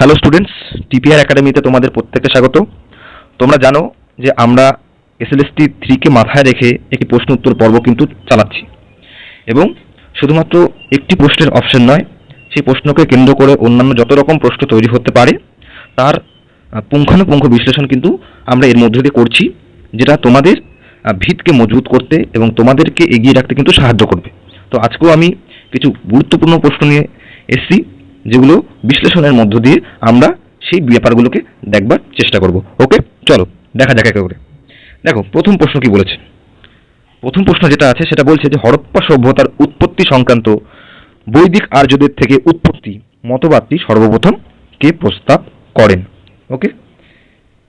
Hello students, TPR একাডেমিতে তোমাদের প্রত্যেককে স্বাগত। তোমরা জানো যে আমরা এসএলএসটি 3কে মাথায় রেখে একটি প্রশ্ন উত্তর পর্ব কিন্তু চালাচ্ছি, এবং শুধুমাত্র একটি প্রশ্নের অপশন নয়, সেই প্রশ্নকে কেন্দ্র করে অন্যান্য যত রকম প্রশ্ন তৈরি হতে পারে তার পুঙ্খানুপুঙ্খ বিশ্লেষণ কিন্তু আমরা এর মধ্যে দিয়ে করছি, যেটা তোমাদের ভিতকে মজবুত করতে এবং তোমাদেরকে এগিয়ে রাখতে কিন্তু সাহায্য করবে। তো আজকেও আমি কিছু গুরুত্বপূর্ণ প্রশ্ন নিয়ে এসেছি, যেগুলো বিশ্লেষণের মধ্য দিয়ে আমরা সেই ব্যাপারগুলোকে দেখবার চেষ্টা করব। ওকে, চলো দেখা যাক একে করে। দেখো প্রথম প্রশ্ন কি বলেছে। প্রথম প্রশ্ন যেটা আছে সেটা বলছে যে হরপ্পা সভ্যতার উৎপত্তি সংক্রান্ত বৈদিক আর্যদের থেকে উৎপত্তি মতবাদটি সর্বপ্রথম কে প্রস্তাব করেন। ওকে,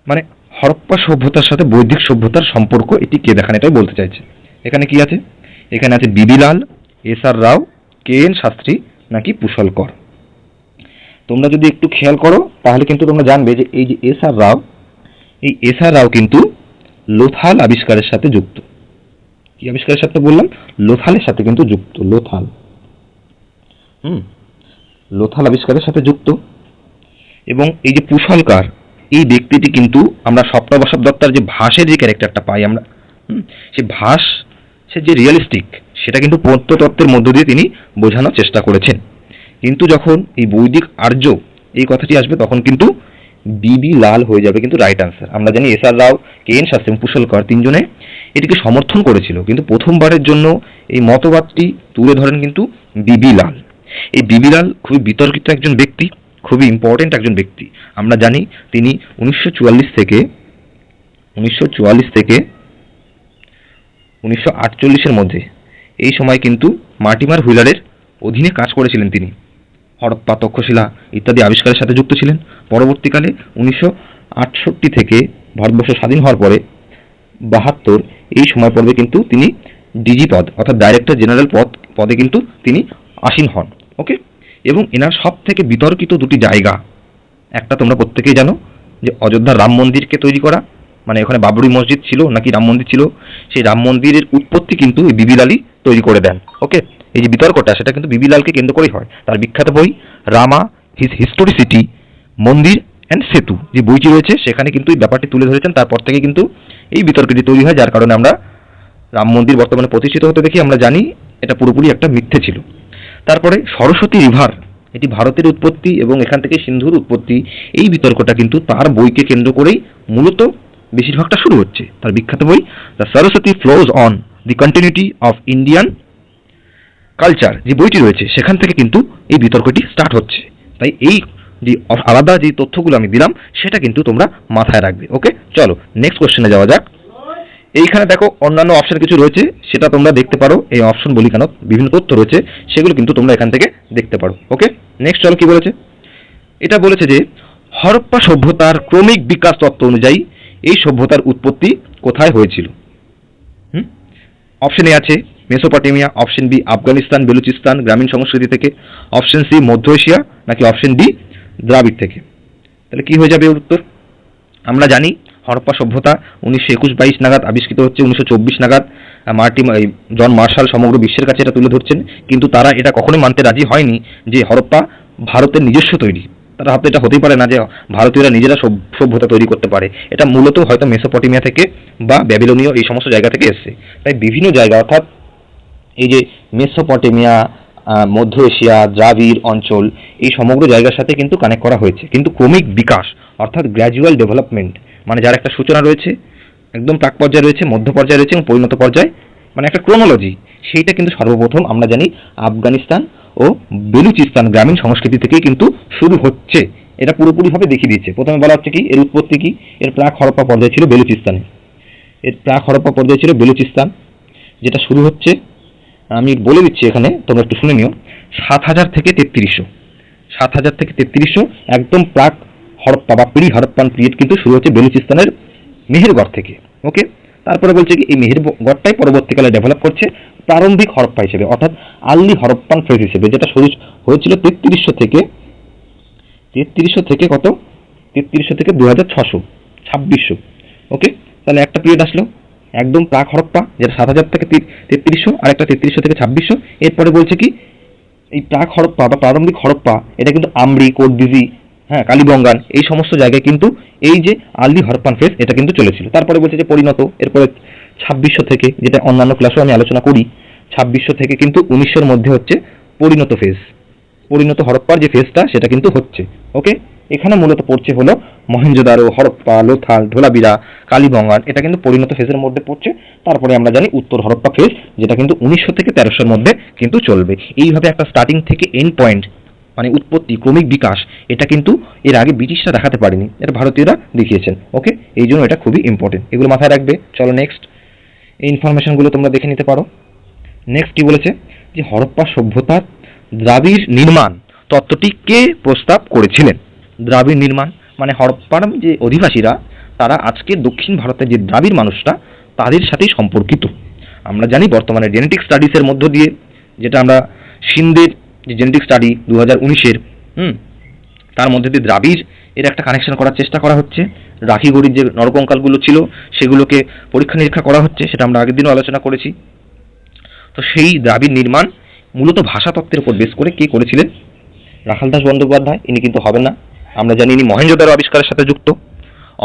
মানে হরপ্পা সভ্যতার সাথে বৈদিক সভ্যতার সম্পর্ক এটি কে দেখান, এটাই বলতে চাইছে। এখানে কি আছে? এখানে আছে বিবি লাল, এস আর রাও, কে এন শাস্ত্রী নাকি পুষ্কর। তোমরা যদি একটু খেয়াল করো তাহলে কিন্তু তোমরা জানবে যে এই যে এস আর রাও, এই এস আর রাও কিন্তু লোথাল আবিষ্কারের সাথে যুক্ত। কি আবিষ্কারের সাথে বললাম? লোথালের সাথে কিন্তু যুক্ত। লোথাল লোথাল আবিষ্কারের সাথে যুক্ত। এবং এই যে পুষ্কর, এই ব্যক্তিটি কিন্তু আমরা স্বপ্নবসব দত্তার যে ভাসের যে ক্যারেক্টারটা পাই আমরা, সে ভাস, সে যে রিয়েলিস্টিক, সেটা কিন্তু প্রত্নতত্ত্বের মধ্য দিয়ে তিনি বোঝানোর চেষ্টা করেছেন। কিন্তু যখন এই বৈদিক আর্য এই কথাটি আসবে তখন কিন্তু বিবি লাল হয়ে যাবে কিন্তু রাইট আনসার। আমরা জানি এস আর রাও, কে এন শাস্ত্রী এবং পুষ্কর তিনজনে এটিকে সমর্থন করেছিল, কিন্তু প্রথমবারের জন্য এই মতবাদটি তুলে ধরেন কিন্তু বিবি লাল। এই বিবি লাল খুবই বিতর্কিত একজন ব্যক্তি, খুবই ইম্পর্টেন্ট একজন ব্যক্তি। আমরা জানি তিনি 1944 থেকে 1948-এর মধ্যে এই সময় কিন্তু মার্টিমার হুইলারের অধীনে কাজ করেছিলেন। তিনি হরপ্পা, তক্ষশিলা ইত্যাদি আবিষ্কারের সাথে যুক্ত ছিলেন। পরবর্তীকালে 1968 থেকে ভারতবর্ষ স্বাধীন হওয়ার পরে 72 এই সময় পর্বে কিন্তু তিনি ডিজি পদ অর্থাৎ ডাইরেক্টর জেনারেল পদে কিন্তু তিনি আসীন হন। ওকে, এবং এনার সব থেকে বিতর্কিত দুটি জায়গা, একটা তোমরা প্রত্যেকেই জানো যে অযোধ্যার রাম মন্দিরকে তৈরি করা, মানে ওখানে বাবরি মসজিদ ছিল নাকি রাম মন্দির ছিল, সেই রাম মন্দিরের উৎপত্তি কিন্তু এই বিবি লালই তৈরি করে দেন। ওকে, এই যে বিতর্কটা সেটা কিন্তু বিবি লালকে কেন্দ্র করেই হয়। তার বিখ্যাত বই রামা হিস্টোরিসিটি, মন্দির অ্যান্ড সেতু যে বইটি রয়েছে সেখানে কিন্তু এই ব্যাপারটি তুলে ধরেছেন। তারপর থেকে কিন্তু এই বিতর্কটি তৈরি হয়, যার কারণে আমরা রাম মন্দির বর্তমানে প্রতিষ্ঠিত হতে দেখি। আমরা জানি এটা পুরোপুরি একটা মিথ্যে ছিল। তারপরে সরস্বতী রিভার, এটি ভারতের উৎপত্তি এবং এখান থেকে সিন্ধুর উৎপত্তি, এই বিতর্কটা কিন্তু তার বইকে কেন্দ্র করেই মূলত বেশিরভাগটা শুরু হচ্ছে। তার বিখ্যাত বই the Saraswati flows on the continuity of Indian culture যে বইটি রয়েছে সেখান থেকে কিন্তু এই বিতর্কটি স্টার্ট হচ্ছে। তাই এই যে আলাদা যে তথ্যগুলো আমি দিলাম সেটা কিন্তু তোমরা মাথায় রাখবে। ওকে, চলো নেক্সট কোশ্চেনে যাওয়া যাক। এইখানে দেখো অন্যান্য অপশন কিছু রয়েছে, সেটা তোমরা দেখতে পারো। এই অপশন বলি কেন, বিভিন্ন তথ্য রয়েছে সেগুলো কিন্তু তোমরা এখান থেকে দেখতে পারো। ওকে, নেক্সট চলো কি বলেছে। এটা বলেছে যে হরপ্পা সভ্যতার ক্রমিক বিকাশ তত্ত্ব অনুযায়ী এই সভ্যতার উৎপত্তি কোথায় হয়েছিল? অপশন এ আছে Mesopotamia, option B Afghanistan Balochistan গ্রামীণ সংস্কৃতি থেকে, অপশন সি মধ্য এশিয়া, নাকি অপশন ডি দ্রাবিড় থেকে। তাহলে কি হয়ে যাবে এর উত্তর? আমরা জানি হরপ্পা সভ্যতা 1921-22 নাগাদ আবিষ্কৃত হচ্ছে। 1924 নাগাদ জন মার্শাল সমগ্র বিশ্বের কাছে এটা তুলে ধরছেন, কিন্তু তারা এটা কখনোই মানতে রাজি হয়নি যে হরপ্পা ভারতের নিজস্ব তৈরি। তারা ভাবতে এটা হতেই পারে না যে ভারতীয়রা নিজেরা সভ্যতা তৈরি করতে পারে। এটা মূলত হয়তো মেসোপটেমিয়া থেকে বা ব্যাবিলনীয় এই সমস্ত জায়গা থেকে এসছে। তাই বিভিন্ন জায়গা অর্থাৎ এই যে মেসোপটেমিয়া, মধ্য এশিয়া, দ্রাবিড় অঞ্চল, এই সমগ্র জায়গার সাথে কিন্তু কানেক্ট করা হয়েছে। কিন্তু ক্রমিক বিকাশ অর্থাৎ গ্র্যাজুয়াল ডেভেলপমেন্ট, মানে যার একটা সূচনা রয়েছে, একদম প্রাক পর্যায়ে রয়েছে, মধ্য পর্যায়ে রয়েছে এবং পরিণত পর্যায়ে, মানে একটা ক্রোনোলজি, সেইটা কিন্তু সর্বপ্রথম আমরা জানি আফগানিস্তান ও বেলুচিস্তান গ্রামীণ সংস্কৃতি থেকেই কিন্তু শুরু হচ্ছে। এটা পুরোপুরিভাবে দেখিয়ে দিচ্ছে। প্রথমে বলা হচ্ছে কি এর উৎপত্তি কি, এর প্রাক হরপ্পা পর্যায়ে ছিল বেলুচিস্তানে। এর প্রাক হরপ্পা পর্যায়ে ছিল বেলুচিস্তান, যেটা শুরু হচ্ছে, আমি বলে দিচ্ছি এখানে তোমরা একটু শুনে নিও, 7000 থেকে 3300, 7000 থেকে 3300 একদম প্রাক হরপ্পা বা প্রি হরপ্পান পিরিয়ড কিন্তু শুরু হচ্ছে বেলুচিস্তানের মেহেরগড় থেকে। ওকে, তারপরে বলছে কি এই মেহেরগড়টাই পরবর্তীকালে ডেভেলপ করছে প্রারম্ভিক হরপ্পা হিসেবে, অর্থাৎ আর্লি হরপ্পান ফেজ হিসেবে, যেটা শুরু হয়েছিল 3300 থেকে কত, 3300 থেকে 2600, 2600। ওকে, তাহলে একটা পিরিয়ড আসলো একদম প্রাক হরপ্পা, যেটা 7000 থেকে 3300, আর একটা 3300 থেকে 2600। এরপরে বলছে কি এই প্রাক হরপ্পা বা প্রারম্ভিক হরপ্পা, এটা কিন্তু আমরি, কোটদিজি, হ্যাঁ কালীবঙ্গান, এই সমস্ত জায়গায় কিন্তু এই যে আর্লি হরপ্পান ফেজ এটা কিন্তু চলেছিল। তারপরে বলছে যে পরিণত, এরপরে 2600 থেকে, যেটা অন্যান্য ক্লাসেও আমি আলোচনা করি, 2600 থেকে কিন্তু 1900-র মধ্যে হচ্ছে পরিণত ফেজ, পরিণত হরপ্পার যে ফেজটা সেটা কিন্তু হচ্ছে। ওকে, এখানে মূলত পড়ছে হলো মহেঞ্জোদারো, হরপ্পা, লোথাল, ধোলাবিরা, কালীবঙ্গান, এটা কিন্তু পরিণত ফেজের মধ্যে পড়ছে। তারপরে আমরা জানি উত্তর হরপ্পা ফেজ, যেটা কিন্তু 1900 থেকে 1300-র মধ্যে কিন্তু চলবে। এইভাবে একটা স্টার্টিং থেকে এন্ড পয়েন্ট, মানে উৎপত্তি, ক্রমিক বিকাশ, এটা কিন্তু এর আগে ব্রিটিশরা দেখাতে পারেনি, এটা ভারতীয়রা দেখিয়েছেন। ওকে, এই জন্য এটা খুবই ইম্পর্টেন্ট, এগুলো মাথায় রাখবে। চলো নেক্সট, এই ইনফরমেশনগুলো তোমরা দেখে নিতে পারো। নেক্সট কি বলেছে, যে হরপ্পা সভ্যতার দ্রাবিড় নির্মাণ তত্ত্বটি কে প্রস্তাব করেছিলেন? দ্রাবিড় নির্মাণ মানে হরপ্পার যে অধিবাসীরা, তারা আজকে দক্ষিণ ভারতের যে দ্রাবিড় মানুষটা, তাদের সাথেই সম্পর্কিত। আমরা জানি বর্তমানে জেনেটিক স্টাডিজের মধ্য দিয়ে, যেটা আমরা সিন্ধের যে জেনেটিক স্টাডি 2019-এর, তার মধ্যে দিয়ে দ্রাবিড় এর একটা কানেকশন করার চেষ্টা করা হচ্ছে। রাখিগড়ির যে নরকঙ্কালগুলো ছিল সেগুলোকে পরীক্ষা নিরীক্ষা করা হচ্ছে, সেটা আমরা আগের দিনও আলোচনা করেছি। তো সেই দ্রাবিড় নির্মাণ মূলত ভাষাতত্ত্বের উপর বেস করে কে করেছিলেন? রাখালদাস বন্দ্যোপাধ্যায়, ইনি কিন্তু হবেন না। আমরা জানি ইনি মহেঞ্জোদারো আবিষ্কারের সাথে যুক্ত।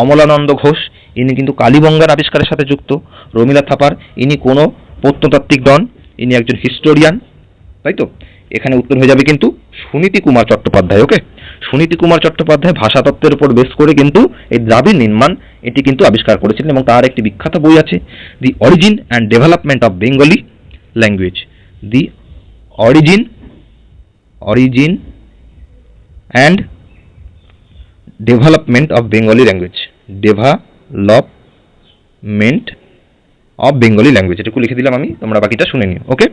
অমলানন্দ ঘোষ, ইনি কিন্তু কালীবঙ্গান আবিষ্কারের সাথে যুক্ত। রমিলা থাপার, ইনি কোনো প্রত্নতাত্ত্বিক নন, ইনি একজন হিস্টোরিয়ান, তাই তো? এখানে উত্তর হয়ে যাবে কিন্তু সুনীতি কুমার চট্টোপাধ্যায়। ওকে, সুনীতি কুমার চট্টোপাধ্যায় ভাষাতত্ত্বের উপর বেস করে কিন্তু এই দ্রাবিড় নির্মাণ এটি কিন্তু আবিষ্কার করেছিলেন, এবং তার একটি বিখ্যাত বই আছে, দি origin and development of Bengali language. The origin and development of Bengali language, development of Bengali language, এটুকু লিখে দিলাম আমি, তোমরা বাকিটা শুনে নিও। ওকে,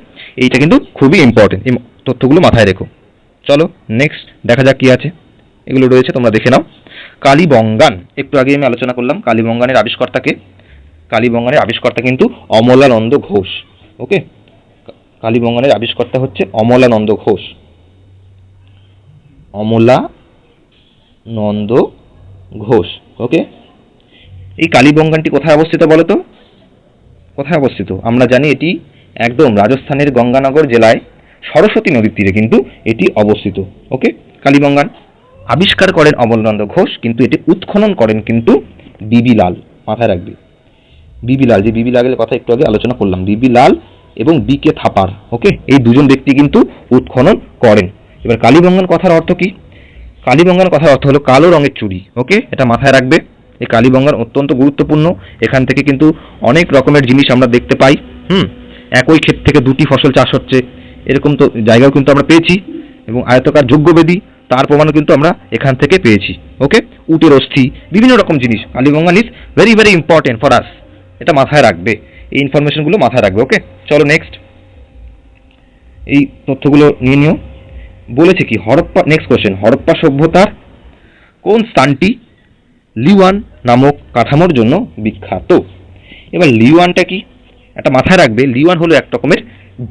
এইটা কিন্তু খুবই ইম্পর্টেন্ট, এই তথ্যগুলো মাথায় রেখো। চলো নেক্সট দেখা যাক কি আছে, এগুলো রয়েছে তোমরা দেখে নাও। কালীবঙ্গান, একটু আগে আমি আলোচনা করলাম কালীবঙ্গানের আবিষ্কর্তাকে। কালীবঙ্গানের আবিষ্কর্তা কিন্তু অমলানন্দ ঘোষ। ওকে, কালীবঙ্গানের আবিষ্কর্তা হচ্ছে অমলানন্দ ঘোষ। অমলানন্দ ঘোষ। ওকে, এই কালীবঙ্গানটি কোথায় অবস্থিত বলো তো? কোথায় অবস্থিত? আমরা জানি এটি একদম রাজস্থানের গঙ্গানগর জেলায় সরস্বতী নদীর তীরে কিন্তু এটি অবস্থিত। ওকে, কালীবঙ্গান আবিষ্কার করেন অমলানন্দ ঘোষ, কিন্তু এটি উৎখনন করেন কিন্তু বিবি লাল। মাথায় রাখবে, বিবি লাল, যে বিবি লালের কথা একটু আগে আলোচনা করলাম, বিবি লাল এবং বি কে থাপার। ওকে, এই দুজন ব্যক্তি কিন্তু উৎখনন করেন। এবার কালীবঙ্গান কথার অর্থ কি? কালীবঙ্গান কথার অর্থ হলো কালো রঙের চুড়ি। ওকে, এটা মাথায় রাখবে। এই কালীবঙ্গান অত্যন্ত গুরুত্বপূর্ণ, এখান থেকে কিন্তু অনেক রকমের জিনিস আমরা দেখতে পাই। একই ক্ষেত থেকে দুটি ফসল চাষ হচ্ছে, এরকম তো জায়গাও কিন্তু আমরা পেয়েছি। এবং আয়তকার যজ্ঞবেদী, তার প্রমাণও কিন্তু আমরা এখান থেকে পেয়েছি। ওকে, উটের অস্থি, বিভিন্ন রকম জিনিস। Kalibangan is very very important for us, এটা মাথায় রাখবে, এই ইনফরমেশনগুলো মাথায় রাখবে। ওকে, চলো নেক্সট, এই তথ্যগুলো নিয়ে নিও। বলেছে কি হরপ্পা, নেক্সট কোশ্চেন, হরপ্পা সভ্যতার কোন স্থানটি লিওয়ান নামক কাঠামোর জন্য বিখ্যাত? এবার লিওয়ানটা কি এটা মাথায় রাখবে। লিওয়ান হলো এক রকমের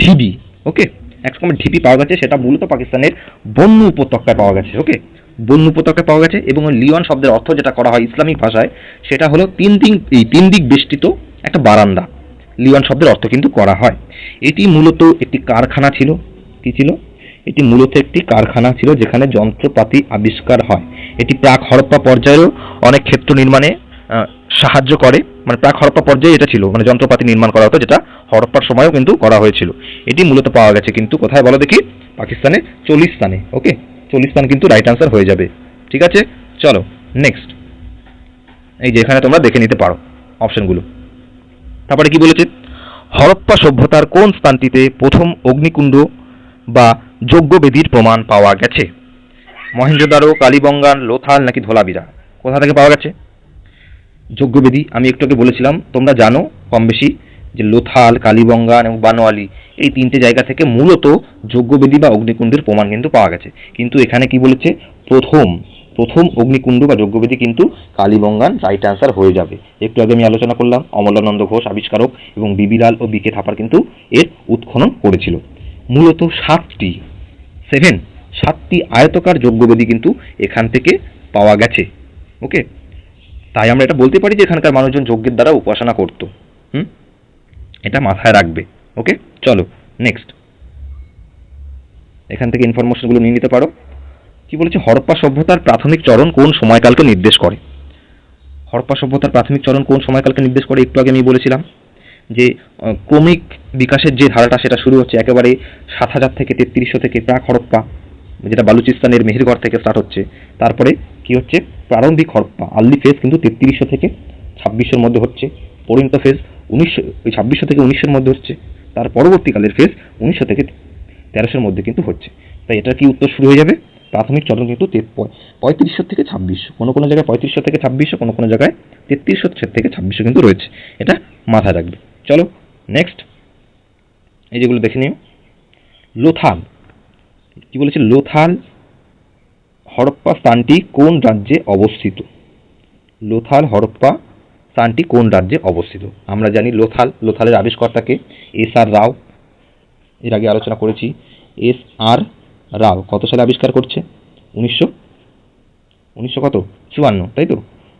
ঢিবি। ওকে, এক রকমের ঢিবি পাওয়া গেছে, সেটা মূলত পাকিস্তানের বন্নু উপত্যকায় পাওয়া গেছে। ওকে, বন্নু উপত্যকায় পাওয়া গেছে, এবং লিওয়ান শব্দের অর্থ যেটা করা হয় ইসলামিক ভাষায়, সেটা হলো তিন দিক বেষ্টিত একটা বারান্দা। লিওয়ান শব্দের অর্থ কিন্তু করা হয়। এটি মূলত একটি কারখানা ছিল। কি ছিল? এটি মূলত একটি কারখানা ছিল যেখানে যন্ত্রপাতি আবিষ্কার হয়। এটি প্রাক হরপ্পা পর্যায়েও অনেক ক্ষেত্র নির্মাণে সাহায্য করে, মানে প্রাক হরপ্পা পর্যায়ে এটা ছিল, মানে যন্ত্রপাতি নির্মাণ করা হতো, যেটা হরপ্পার সময়ও কিন্তু করা হয়েছিল। এটি মূলত পাওয়া গেছে কিন্তু কোথায় বলো দেখি? পাকিস্তানে চলিস্তানে। ওকে, চলিস্তান কিন্তু রাইট আনসার হয়ে যাবে। ঠিক আছে, চলো নেক্সট, এই যে এখানে তোমরা দেখে নিতে পারো অপশনগুলো। তারপরে কি বলেছে, হরপ্পা সভ্যতার কোন স্থানটিতে প্রথম অগ্নিকুণ্ড বা যজ্ঞবেদীর প্রমাণ পাওয়া গেছে? মহেঞ্জোদারো, কালীবঙ্গান, লোথাল নাকি ধোলাবিরা? কোথা থেকে পাওয়া গেছে যজ্ঞবেদী? আমি একটু আগে বলেছিলাম, তোমরা জানো কম বেশি, যে লোথাল, কালীবঙ্গান এবং বানোয়ালি, এই তিনটে জায়গা থেকে মূলত যজ্ঞবেদী বা অগ্নিকুণ্ডের প্রমাণ কিন্তু পাওয়া গেছে। কিন্তু এখানে কি বলেছে, প্রথম অগ্নিকুণ্ড বা যজ্ঞবেদী কিন্তু কালীবঙ্গান রাইট আনসার হয়ে যাবে। একটু আগে আমি আলোচনা করলাম অমলানন্দ ঘোষ আবিষ্কারক, এবং বিবি লাল ও বি কে থাপার কিন্তু এর উৎখনন করেছিল। মূলত সাতটি আয়তকার যজ্ঞবেদী কিন্তু এখান থেকে পাওয়া গেছে। ওকে, তাই আমরা এটা বলতে পারি যে এখানকার মানুষজন যজ্ঞের দ্বারা উপাসনা করত। এটা মাথায় রাখবে। ওকে, চলো নেক্সট, এখান থেকে ইনফরমেশনগুলো নিয়ে নিতে পারো। কি বলেছে, হরপ্পা সভ্যতার প্রাথমিক চরণ কোন সময়কালকে নির্দেশ করে? হরপ্পা সভ্যতার প্রাথমিক চরণ কোন সময়কালকে নির্দেশ করে একটু আগে আমি বলেছিলাম যে ক্রমিক বিকাশের যে ধারাটা সেটা শুরু হচ্ছে একেবারে 7000 থেকে 3300 থেকে প্রাক হরপ্পা, যেটা বালুচিস্তানের মেহেরগড় থেকে স্টার্ট হচ্ছে। তারপরে কি হচ্ছে, প্রারম্ভিক হরপ্পা আর্লি ফেজ কিন্তু 3300 থেকে 2600-এর মধ্যে হচ্ছে। পরিণত ফেজ 2600 থেকে 1900-এর মধ্যে হচ্ছে। তার পরবর্তীকালের ফেজ 1900 থেকে 1300-এর মধ্যে কিন্তু হচ্ছে। তাই এটার কি উত্তর শুরু হয়ে যাবে, প্রাথমিক চরণ কিন্তু 3500 থেকে 2600, কোনো কোনো জায়গায় 3500 থেকে 2600, কোনো কোনো জায়গায় 3300 থেকে 2600 কিন্তু রয়েছে। এটা মাথায় রাখবে। চলো নেক্সট, এই যেগুলো দেখে নিও। লোথাল, কি বলেছে, লোথাল হরপ্পা স্থানটি কোন রাজ্যে অবস্থিত? লোথাল হরপ্পা স্থানটি কোন রাজ্যে অবস্থিত? আমরা জানি লোথালের আবিষ্কর্তাকে SR রাও, এর আগে আলোচনা করেছি। SR রাও কত সালে আবিষ্কার করছে? 1954, তাই তো?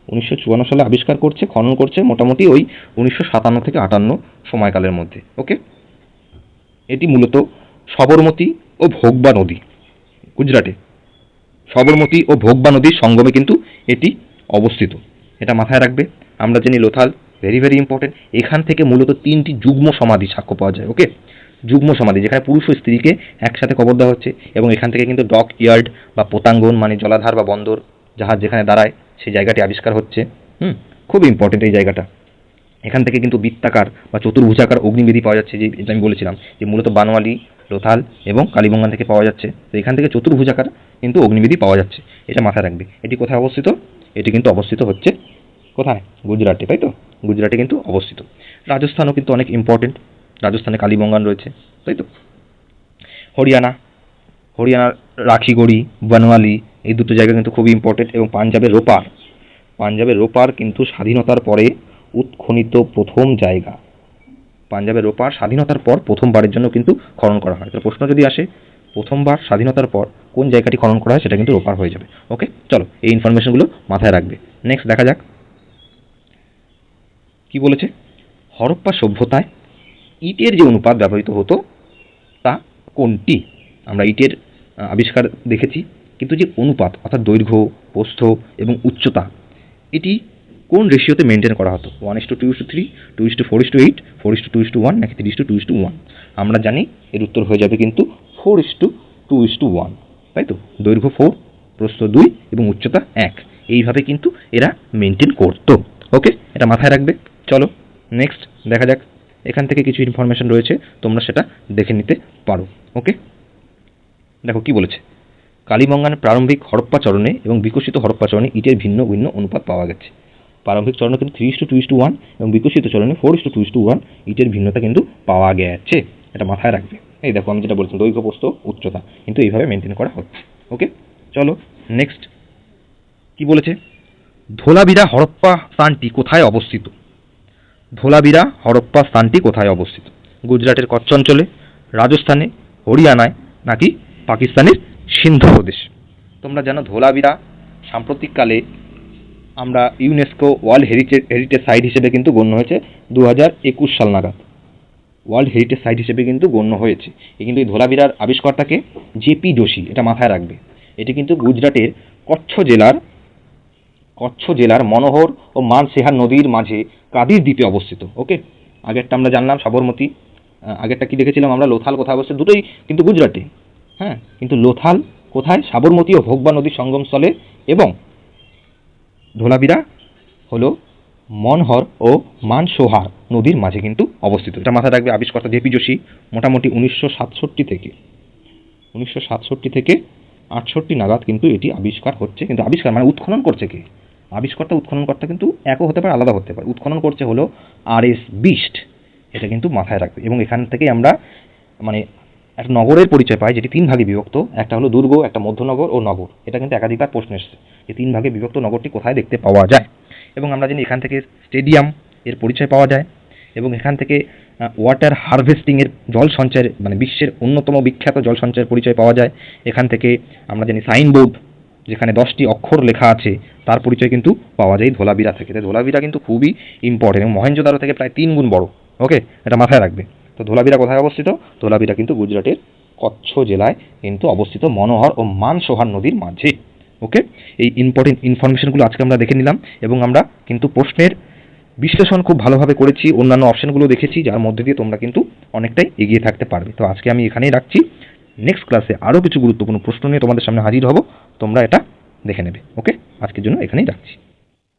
1954 সালে আবিষ্কার করছে, খনন করছে মোটামুটি ওই 1957 থেকে 58 সময়কালের মধ্যে। ওকে, এটি মূলত সবরমতী ও ভোগবা নদী, গুজরাটে সবরমতী ও ভোগবা নদীর সঙ্গমে কিন্তু এটি অবস্থিত। এটা মাথায় রাখবে। আমরা জানি লোথাল ভেরি ভেরি ইম্পর্টেন্ট। এখান থেকে মূলত 3টি যুগ্ম সমাধি সাক্ষ্য পাওয়া যায়। ওকে, যুগ্ম সমাধি যেখানে পুরুষ ও স্ত্রীকে একসাথে কবর দেওয়া হচ্ছে, এবং এখান থেকে কিন্তু ডক ইয়ার্ড বা পোতাঙ্গন মানে জলাধার বা বন্দর জাহাজ যেখানে দাঁড়ায় সেই জায়গাটি আবিষ্কার হচ্ছে। খুব ইম্পর্টেন্ট এই জায়গাটা। এখান থেকে কিন্তু বৃত্তাকার বা চতুর্ভুজাকার অগ্নিবেদী পাওয়া যাচ্ছে, যে এটা আমি বলেছিলাম যে মূলত বানোয়ালি, লোথাল এবং কালীবঙ্গান থেকে পাওয়া যাচ্ছে। তো এখান থেকে চতুর্ভুজাকার কিন্তু অগ্নিবেদী পাওয়া যাচ্ছে। এটা মাথায় রাখবে। এটি কোথায় অবস্থিত? এটি কিন্তু অবস্থিত হচ্ছে কোথায়? গুজরাটে, তাই তো? গুজরাটে কিন্তু অবস্থিত। রাজস্থানও কিন্তু অনেক ইম্পর্টেন্ট, রাজস্থানে কালীবঙ্গান রয়েছে, তাই তো? হরিয়ানার রাখিগড়ি, বনওয়ালি এই দুটো জায়গা কিন্তু খুবই ইম্পর্টেন্ট। এবং পাঞ্জাবের রোপার কিন্তু স্বাধীনতার পরে উৎখনিত প্রথম জায়গা। পাঞ্জাবের রোপার স্বাধীনতার পর প্রথমবারের জন্য কিন্তু খনন করা হয়। তো প্রশ্ন যদি আসে প্রথমবার স্বাধীনতার পর কোন জায়গাটি খনন করা হয়, সেটা কিন্তু রোপার হয়ে যাবে। ওকে, চলো এই ইনফরমেশনগুলো মাথায় রাখবে। নেক্সট দেখা যাক কি বলেছে। হরপ্পা সভ্যতায় ইটের যে অনুপাত ব্যবহৃত হতো তা কোনটি? আমরা ইটের আবিষ্কার দেখেছি, কিন্তু যে অনুপাত অর্থাৎ দৈর্ঘ্য, প্রস্থ এবং উচ্চতা, এটি কোন রেশিওতে মেনটেন করা হতো? 1:2:3, 2:4:8, 4:2:1 নাকি 3:2:1? আমরা জানি এর উত্তর হয়ে যাবে কিন্তু 4:2:1, তাই তো? দৈর্ঘ্য 4, প্রস্থ 2 এবং উচ্চতা 1, এইভাবে কিন্তু এরা মেনটেন করতো। ওকে, এটা মাথায় রাখবে। চলো নেক্সট দেখা যাক। এখান থেকে কিছু ইনফরমেশন রয়েছে, তোমরা সেটা দেখে নিতে পারো। ওকে, দেখো কি বলেছে। কালীবঙ্গান প্রারম্ভিক হরপ্পা চরণে এবং বিকশিত হরপ্পা চরণে ইটের ভিন্ন ভিন্ন অনুপাত পাওয়া গেছে। প্রারম্ভিক চরণে কিন্তু 3:2:1 এবং বিকশিত চরণে 4:2:1 ইটের ভিন্নতা কিন্তু পাওয়া গেছে। এটা মাথায় রাখবে। এই দেখো আমি যেটা বলছিলাম, দৈর্ঘ্য, প্রস্থ, উচ্চতা কিন্তু এইভাবে মেনটেন করা হচ্ছে। ওকে, চলো নেক্সট কি বলেছে। ধোলাবিরা হরপ্পা স্থানটি কোথায় অবস্থিত? ধোলাবিরা হরপ্পা স্থানটি কোথায় অবস্থিত? গুজরাটের কচ্ছ অঞ্চলে, রাজস্থানে, হরিয়ানায় নাকি পাকিস্তানের সিন্ধু প্রদেশ? তোমরা জানো ধোলাবিরা সাম্প্রতিককালে আমরা ইউনেস্কো ওয়ার্ল্ড হেরিটেজ সাইট হিসেবে কিন্তু গণ্য হয়েছে 2021 সাল নাগাদ। ওয়ার্ল্ড হেরিটেজ সাইট হিসেবে কিন্তু গণ্য হয়েছে। কিন্তু এই ধোলাবিরার আবিষ্কর্তাকে জেপি যোশী, এটা মাথায় রাখবে। এটি কিন্তু গুজরাটের কচ্ছ জেলার মনোহর ও মানসেহার নদীর মাঝে কাদির দ্বীপে অবস্থিত। ওকে, আগেরটা আমরা জানলাম সাবরমতী, আগেরটা কি দেখেছিলাম আমরা, লোথাল কোথায় অবস্থিত? দুটোই কিন্তু গুজরাটে। হ্যাঁ, কিন্তু লোথাল কোথায়? সাবরমতী ও ভোগবা নদীর সঙ্গমস্থলে, এবং ধোলাবিরা হলো মনহর ও মানসোহার নদীর মাঝে কিন্তু অবস্থিত। এটা মাথায় রাখবে। আবিষ্কর্তা জেপি যোশী মোটামুটি 1967 থেকে 68 নাগাদ কিন্তু এটি আবিষ্কার হচ্ছে। কিন্তু আবিষ্কার মানে উৎখনন করছে কে? উৎখননকর্তা কিন্তু একও হতে পারে, আলাদা হতে পারে। উৎখনন করছে হলো RS বিস্ট, এটা কিন্তু মাথায় রাখবে। এবং এখান থেকে আমরা মানে একটা নগরের পরিচয় পাই, যেটি 3 ভাগে বিভক্ত। একটা হলো দুর্গ, একটা মধ্যনগর ও নগর। এটা কিন্তু একাধিকবার প্রশ্ন এসেছে যে 3 ভাগে বিভক্ত নগরটি কোথায় দেখতে পাওয়া যায়। এবং আমরা জানি এখান থেকে স্টেডিয়াম এর পরিচয় পাওয়া যায়, এবং এখান থেকে ওয়াটার হারভেস্টিংয়ের জল সঞ্চয়ের মানে বিশ্বের অন্যতম বিখ্যাত জল সঞ্চয়ের পরিচয় পাওয়া যায়। এখান থেকে আমরা জানি সাইনবোর্ড যেখানে 10টি অক্ষর লেখা আছে তার পরিচয় কিন্তু পাওয়া যায় ধোলাবিরা থেকে। ধোলাবিরা কিন্তু খুবই ইম্পর্টেন্ট এবং মহেঞ্জোদারো থেকে প্রায় 3 গুণ বড়। ওকে, এটা মাথায় রাখবে। তো ধোলাবিরা কোথায় অবস্থিত? ধোলাবিরা কিন্তু গুজরাটের কচ্ছ জেলায় কিন্তু অবস্থিত মনোহর ও মানসোহার নদীর মাঝে। ওকে, এই ইম্পর্টেন্ট ইনফরমেশনগুলো আজকে আমরা দেখে নিলাম এবং আমরা কিন্তু প্রশ্নের বিশ্লেষণ খুব ভালোভাবে করেছি, অন্যান্য অপশনগুলো দেখেছি, যার মধ্যে দিয়ে তোমরা কিন্তু অনেকটাই এগিয়ে থাকতে পারবে। তো আজকে আমি এখানেই রাখছি, নেক্সট ক্লাসে আরও কিছু গুরুত্বপূর্ণ প্রশ্ন নিয়ে তোমাদের সামনে হাজির হব, তোমরা এটা দেখে নেবে। ওকে, আজকের জন্য এখানেই রাখছি।